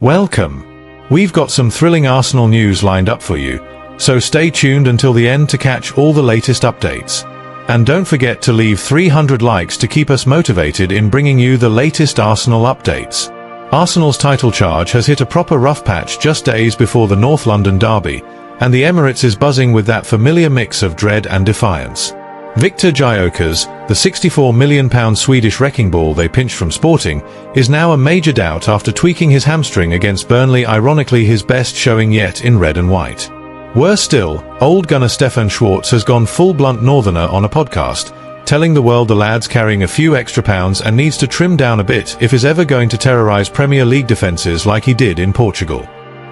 Welcome. We've got some thrilling Arsenal news lined up for you, so stay tuned until the end to catch all the latest updates. And don't forget to leave 300 likes to keep us motivated in bringing you the latest Arsenal updates. Arsenal's title charge has hit a proper rough patch just days before the North London derby, and the Emirates is buzzing with that familiar mix of dread and defiance. Viktor Gyökeres, the £64 million Swedish wrecking ball they pinched from Sporting, is now a major doubt after tweaking his hamstring against Burnley, ironically his best showing yet in red and white. Worse still, old gunner Stefan Schwarz has gone full blunt northerner on a podcast, telling the world the lad's carrying a few extra pounds and needs to trim down a bit if he's ever going to terrorise Premier League defences like he did in Portugal.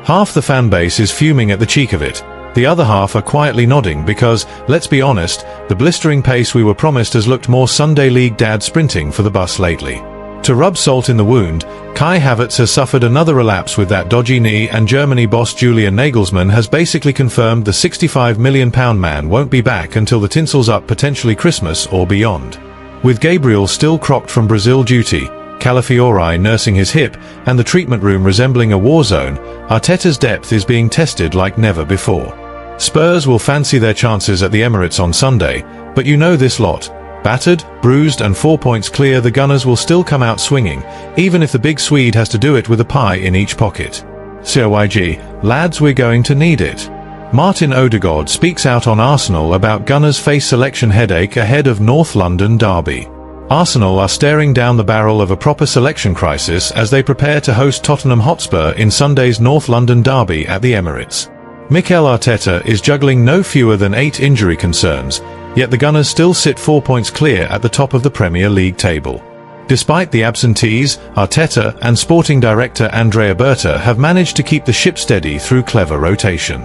Half the fan base is fuming at the cheek of it. The other half are quietly nodding because, let's be honest, the blistering pace we were promised has looked more Sunday League dad sprinting for the bus lately. To rub salt in the wound, Kai Havertz has suffered another relapse with that dodgy knee, and Germany boss Julian Nagelsmann has basically confirmed the £65 million man won't be back until the tinsel's up, potentially Christmas or beyond. With Gabriel still crocked from Brazil duty, Calafiori nursing his hip, and the treatment room resembling a war zone, Arteta's depth is being tested like never before. Spurs will fancy their chances at the Emirates on Sunday, but you know this lot. Battered, bruised and 4 points clear, the Gunners will still come out swinging, even if the big Swede has to do it with a pie in each pocket. COYG, lads, we're going to need it. Martin Ødegaard speaks out on Arsenal about Gunners face selection headache ahead of North London derby. Arsenal are staring down the barrel of a proper selection crisis as they prepare to host Tottenham Hotspur in Sunday's North London derby at the Emirates. Mikel Arteta is juggling no fewer than 8 injury concerns, yet the Gunners still sit 4 points clear at the top of the Premier League table. Despite the absentees, Arteta and sporting director Andrea Berta have managed to keep the ship steady through clever rotation.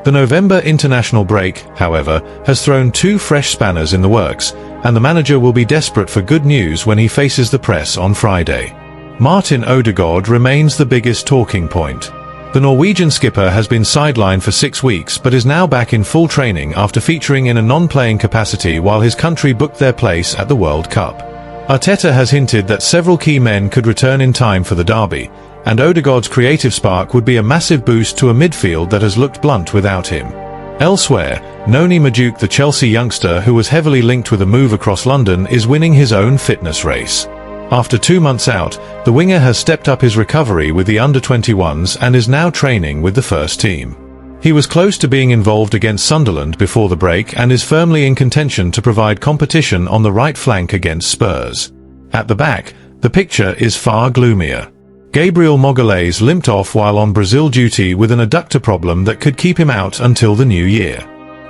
The November international break, however, has thrown 2 fresh spanners in the works, and the manager will be desperate for good news when he faces the press on Friday. Martin Ødegaard remains the biggest talking point. The Norwegian skipper has been sidelined for 6 weeks but is now back in full training after featuring in a non-playing capacity while his country booked their place at the World Cup. Arteta has hinted that several key men could return in time for the derby, and Ødegaard's creative spark would be a massive boost to a midfield that has looked blunt without him. Elsewhere, Noni Madueke, the Chelsea youngster who was heavily linked with a move across London, is winning his own fitness race. After 2 months out, the winger has stepped up his recovery with the under-21s and is now training with the first team. He was close to being involved against Sunderland before the break and is firmly in contention to provide competition on the right flank against Spurs. At the back, the picture is far gloomier. Gabriel Magalhaes limped off while on Brazil duty with an adductor problem that could keep him out until the new year.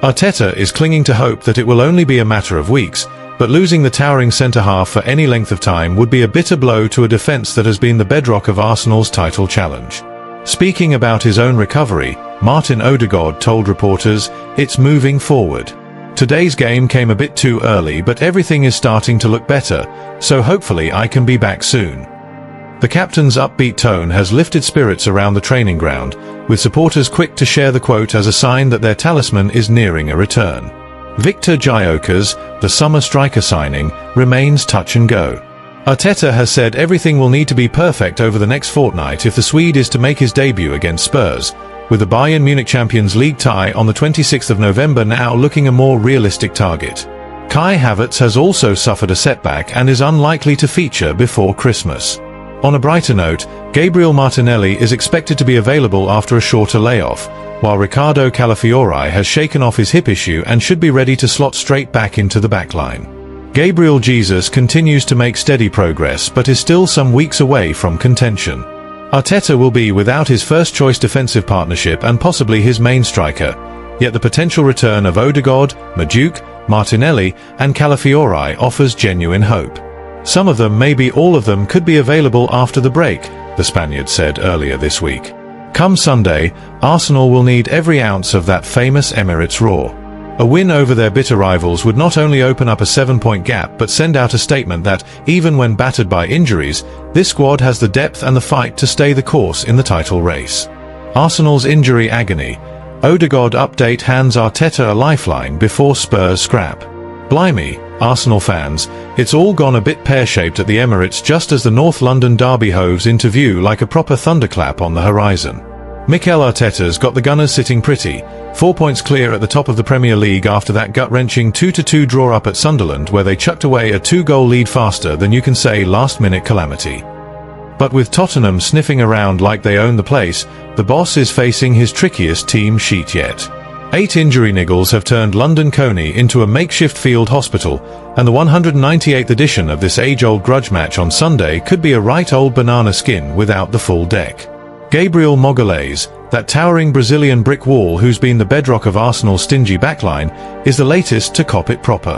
Arteta is clinging to hope that it will only be a matter of weeks, but losing the towering centre-half for any length of time would be a bitter blow to a defence that has been the bedrock of Arsenal's title challenge. Speaking about his own recovery, Martin Ødegaard told reporters, "It's moving forward. Today's game came a bit too early, but everything is starting to look better, so hopefully I can be back soon." The captain's upbeat tone has lifted spirits around the training ground, with supporters quick to share the quote as a sign that their talisman is nearing a return. Viktor Gyökeres, the summer striker signing, remains touch and go. Arteta has said everything will need to be perfect over the next fortnight if the Swede is to make his debut against Spurs, with the Bayern Munich Champions League tie on the 26th of November now looking a more realistic target. Kai Havertz has also suffered a setback and is unlikely to feature before Christmas. On a brighter note, Gabriel Martinelli is expected to be available after a shorter layoff, while Riccardo Calafiori has shaken off his hip issue and should be ready to slot straight back into the backline. Gabriel Jesus continues to make steady progress but is still some weeks away from contention. Arteta will be without his first-choice defensive partnership and possibly his main striker, yet the potential return of Ødegaard, Madueke, Martinelli and Calafiori offers genuine hope. Some of them, maybe all of them, could be available after the break, the Spaniard said earlier this week. Come Sunday, Arsenal will need every ounce of that famous Emirates roar. A win over their bitter rivals would not only open up a 7-point gap but send out a statement that, even when battered by injuries, this squad has the depth and the fight to stay the course in the title race. Arsenal's injury agony. Ødegaard update hands Arteta a lifeline before Spurs scrap. Blimey, Arsenal fans, it's all gone a bit pear-shaped at the Emirates just as the North London derby hoves into view like a proper thunderclap on the horizon. Mikel Arteta's got the Gunners sitting pretty, 4 points clear at the top of the Premier League after that gut-wrenching 2-2 draw up at Sunderland where they chucked away a 2-goal lead faster than you can say last-minute calamity. But with Tottenham sniffing around like they own the place, the boss is facing his trickiest team sheet yet. 8 injury niggles have turned London Coney into a makeshift field hospital, and the 198th edition of this age-old grudge match on Sunday could be a right old banana skin without the full deck. Gabriel Magalhães, that towering Brazilian brick wall who's been the bedrock of Arsenal's stingy backline, is the latest to cop it proper.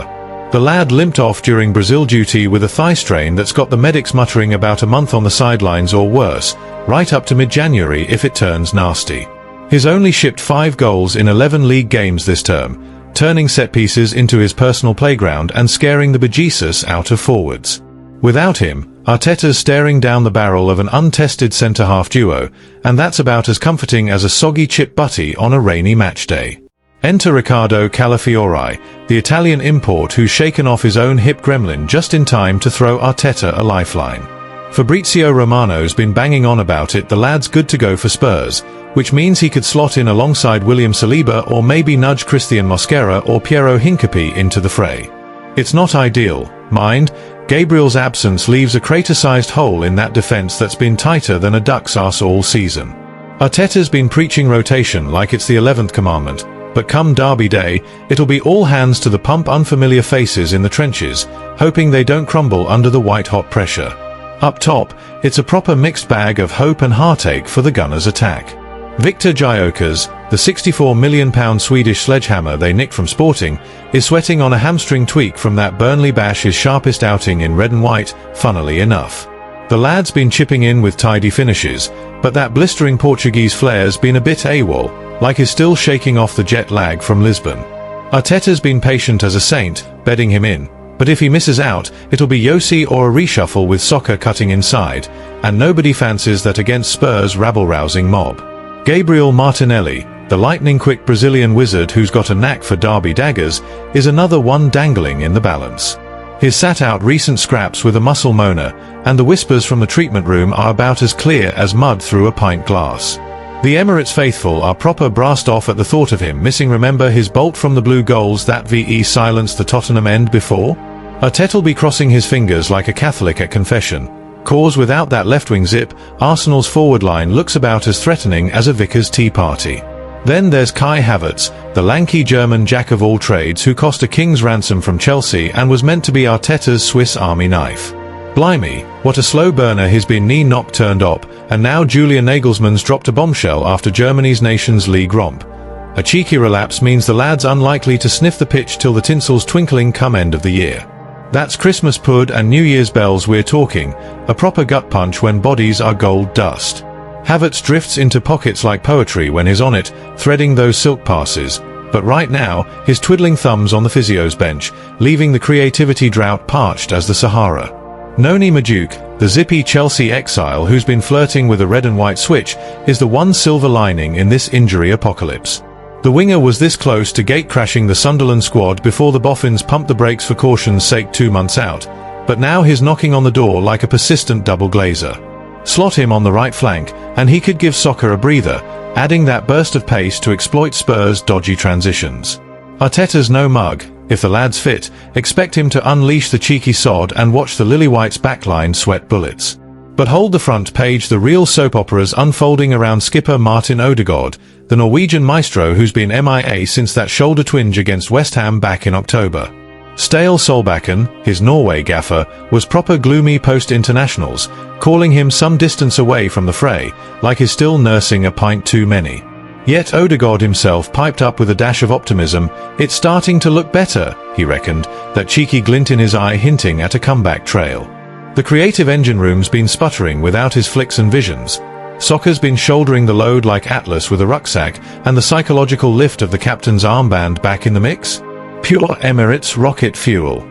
The lad limped off during Brazil duty with a thigh strain that's got the medics muttering about a month on the sidelines or worse, right up to mid-January if it turns nasty. He's only shipped 5 goals in 11 league games this term, turning set pieces into his personal playground and scaring the bejesus out of forwards. Without him, Arteta's staring down the barrel of an untested centre-half duo, and that's about as comforting as a soggy chip butty on a rainy match day. Enter Riccardo Calafiori, the Italian import who's shaken off his own hip gremlin just in time to throw Arteta a lifeline. Fabrizio Romano's been banging on about it, the lad's good to go for Spurs, which means he could slot in alongside William Saliba or maybe nudge Christian Mosquera or Piero Hincapié into the fray. It's not ideal, mind. Gabriel's absence leaves a crater-sized hole in that defense that's been tighter than a duck's arse all season. Arteta's been preaching rotation like it's the 11th commandment, but come derby day, it'll be all hands to the pump unfamiliar faces in the trenches, hoping they don't crumble under the white-hot pressure. Up top, it's a proper mixed bag of hope and heartache for the Gunners' attack. Victor Gyökeres, the £64 million Swedish sledgehammer they nicked from Sporting, is sweating on a hamstring tweak from that Burnley bash, his sharpest outing in red and white, funnily enough. The lad's been chipping in with tidy finishes, but that blistering Portuguese flair's been a bit AWOL, like he's still shaking off the jet lag from Lisbon. Arteta's been patient as a saint, bedding him in, but if he misses out, it'll be Yossi or a reshuffle with Soccer cutting inside, and nobody fancies that against Spurs' rabble-rousing mob. Gabriel Martinelli, the lightning-quick Brazilian wizard who's got a knack for derby daggers, is another one dangling in the balance. He's sat out recent scraps with a muscle moaner, and the whispers from the treatment room are about as clear as mud through a pint glass. The Emirates faithful are proper brassed off at the thought of him missing. Remember his bolt from the blue goals that VE silenced the Tottenham end before? Arteta'll be crossing his fingers like a Catholic at confession, cause without that left-wing zip, Arsenal's forward line looks about as threatening as a vicar's tea party. Then there's Kai Havertz, the lanky German jack-of-all-trades who cost a king's ransom from Chelsea and was meant to be Arteta's Swiss Army knife. Blimey, what a slow burner he's been knee-knocked turned up, and now Julian Nagelsmann's dropped a bombshell after Germany's Nations League romp. A cheeky relapse means the lad's unlikely to sniff the pitch till the tinsel's twinkling come end of the year. That's Christmas pud and New Year's bells we're talking, a proper gut punch when bodies are gold dust. Havertz drifts into pockets like poetry when he's on it, threading those silk passes, but right now, he's twiddling thumbs on the physio's bench, leaving the creativity drought parched as the Sahara. Noni Madueke, the zippy Chelsea exile who's been flirting with a red and white switch, is the one silver lining in this injury apocalypse. The winger was this close to gate-crashing the Sunderland squad before the boffins pumped the brakes for caution's sake 2 months out, but now he's knocking on the door like a persistent double glazer. Slot him on the right flank, and he could give Soccer a breather, adding that burst of pace to exploit Spurs' dodgy transitions. Arteta's no mug. If the lad's fit, expect him to unleash the cheeky sod and watch the Lily-White's backline sweat bullets. But hold the front page, the real soap operas unfolding around skipper Martin Ødegaard, the Norwegian maestro who's been MIA since that shoulder twinge against West Ham back in October. Stale Solbakken, his Norway gaffer, was proper gloomy post-internationals, calling him some distance away from the fray, like he's still nursing a pint too many. Yet Ødegaard himself piped up with a dash of optimism. It's starting to look better, he reckoned, that cheeky glint in his eye hinting at a comeback trail. The creative engine room's been sputtering without his flicks and visions. Soccer's been shouldering the load like Atlas with a rucksack, and the psychological lift of the captain's armband back in the mix? Pure Emirates rocket fuel.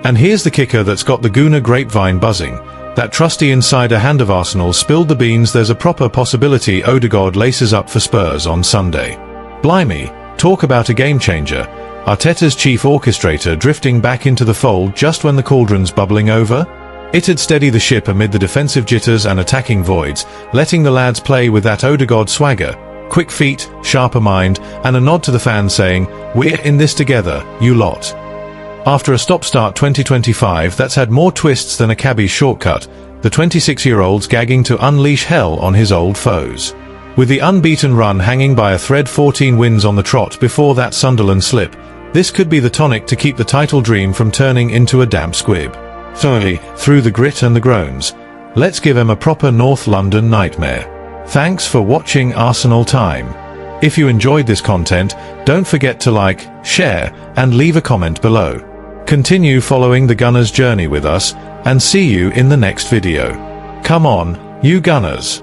And here's the kicker that's got the Gooner grapevine buzzing. That trusty insider hand of Arsenal spilled the beans. There's a proper possibility Ødegaard laces up for Spurs on Sunday. Blimey, Talk about a game changer. Arteta's chief orchestrator drifting back into the fold just when the cauldron's bubbling over? It'd steady the ship amid the defensive jitters and attacking voids, letting the lads play with that Odegaard swagger. Quick feet, sharper mind, and a nod to the fans saying, "We're in this together, you lot." After a stop-start 2025 that's had more twists than a cabbie's shortcut, the 26-year-old's gagging to unleash hell on his old foes. With the unbeaten run hanging by a thread, 14 wins on the trot before that Sunderland slip, this could be the tonic to keep the title dream from turning into a damp squib. Sorry, through the grit and the groans, let's give him a proper North London nightmare. Thanks for watching Arsenal Time. If you enjoyed this content, don't forget to like, share, and leave a comment below. Continue following the Gunners' journey with us, and see you in the next video. Come on, you Gunners!